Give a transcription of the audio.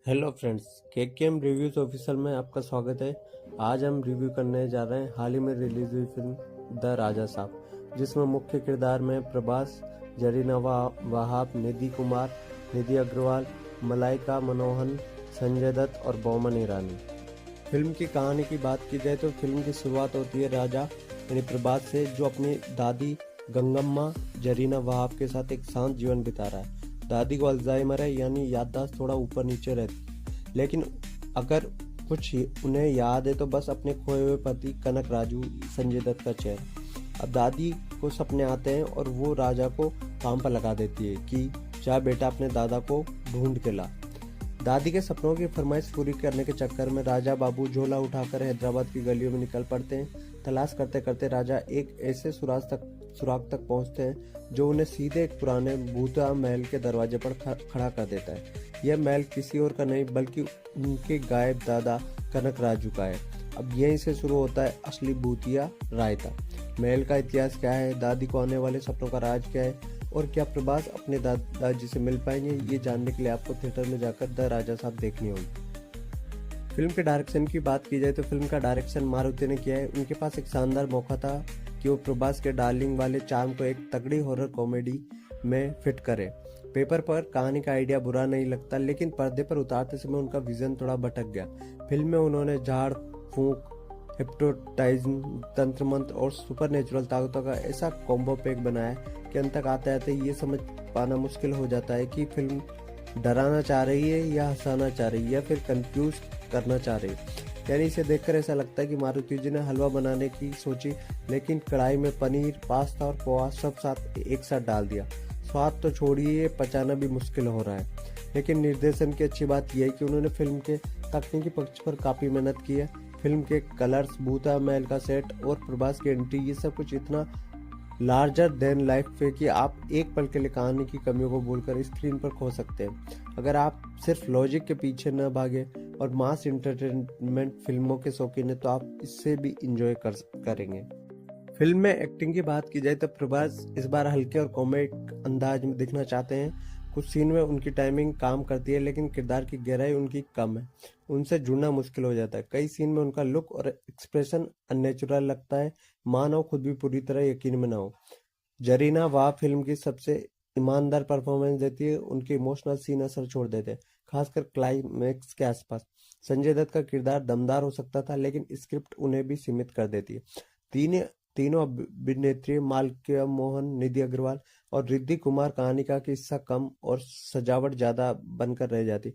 Hello friends, KKM reviews official में आपका स्वागत है। आज हम रिव्यू करने जा रहे हैं हाल ही में रिलीज हुई फिल्म द राजा साहब, जिसमें मुख्य किरदार में प्रभास, जरीना वहाब, निधि कुमार, निधि अग्रवाल, मलाइका मनोहन, संजय दत्त और बोमन ईरानी। फिल्म की कहानी की बात की जाए तो फिल्म की शुरुआत होती है राजा यानी प्रभास से, जो अपनी दादी गंगम्मा जरीना वहाब के साथ एक शांत जीवन बिता रहा है। दादी को अल्जाइमर है यानी याददाश्त थोड़ा ऊपर नीचे रहती, लेकिन अगर कुछ उन्हें याद है तो बस अपने खोए हुए पति कनक राजू संजय दत्त का चेहरा। अब दादी को सपने आते हैं और वो राजा को काम पर लगा देती है कि जा बेटा अपने दादा को ढूंढ के ला। दादी के सपनों की फरमाइश पूरी करने के चक्कर में राजा बाबू झोला उठाकर हैदराबाद की गलियों में निकल पड़ते हैं। तलाश करते करते राजा एक ऐसे सुराग तक पहुंचते हैं जो उन्हें सीधे एक पुराने भूता महल के दरवाजे पर खड़ा कर देता है। यह महल किसी और का नहीं बल्कि उनके गायब दादा कनक राजू का है। अब यहीं से शुरू होता है असली भूतिया रायता। महल का इतिहास क्या है, दादी को आने वाले सपनों का राज क्या है और क्या प्रभास अपने दादाजी से मिल पाएंगे, ये जानने के लिए आपको थिएटर में जाकर द राजा साहब देखनी होगी। फिल्म के डायरेक्शन की बात की जाए तो फिल्म का डायरेक्शन मारुति ने किया है। उनके पास एक शानदार मौका था कि वो प्रभास के डार्लिंग वाले चार्म को एक तगड़ी हॉरर कॉमेडी में फिट करे। पेपर पर कहानी का आइडिया बुरा नहीं लगता, लेकिन पर्दे पर उतारते समय उनका विजन थोड़ा भटक गया। फिल्म में उन्होंने झाड़ फूंक, हिप्नोटाइजिंग, तंत्र मंत्र और सुपर नेचुरल ताकतों का ऐसा कॉम्बो पैक बनाया कि अंत तक आते आते ये समझ पाना मुश्किल हो जाता है कि फिल्म डराना चाह रही है या हंसाना चाह रही है या फिर कंफ्यूज करना चाह रही है। यानी इसे देखकर ऐसा लगता है कि मारुति जी ने हलवा बनाने की सोची, लेकिन कढ़ाई में पनीर, पास्ता और पोहा सब साथ एक साथ डाल दिया। स्वाद तो छोड़िए, पचाना भी मुश्किल हो रहा है। लेकिन निर्देशन की अच्छी बात यह है कि उन्होंने फिल्म के तकनीकी पक्ष पर काफ़ी मेहनत की है। फिल्म के कलर्स, भूता महल का सेट और प्रभास की एंट्री, ये सब कुछ इतना लार्जर देन लाइफ है कि आप एक पल के लिए कहानी की कमियों को भूलकर स्क्रीन पर खो सकते हैं। अगर आप सिर्फ लॉजिक के पीछे न भागे और मास इंटरटेनमेंट फिल्मों के शौकीन है तो आप इससे भी इंजॉय करेंगे। फिल्म में एक्टिंग की बात की जाए तो प्रभास इस बार हल्के और कॉमिक अंदाज में दिखना चाहते हैं। कुछ सीन में उनकी टाइमिंग काम करती है, लेकिन किरदार की गहराई उनकी कम है। उनसे जुड़ना मुश्किल हो जाता है। कई सीन में उनका लुक और एक्सप्रेशन अननेचुरल लगता है, मानो खुद भी पूरी तरह यकीन में ना हो। जरीना वाह फिल्म की सबसे ईमानदार परफॉर्मेंस देती है। उनके इमोशनल सीन असर छोड़ देते हैं, खासकर क्लाइमैक्स के आसपास। संजय दत्त का किरदार दमदार हो सकता था, लेकिन स्क्रिप्ट उन्हें भी सीमित कर देती है। तीन तीनों अभिनेत्री मालकिया मोहन, निधि अग्रवाल और रिद्धि कुमार कहानी का हिस्सा कम और सजावट ज्यादा बनकर रह जाती।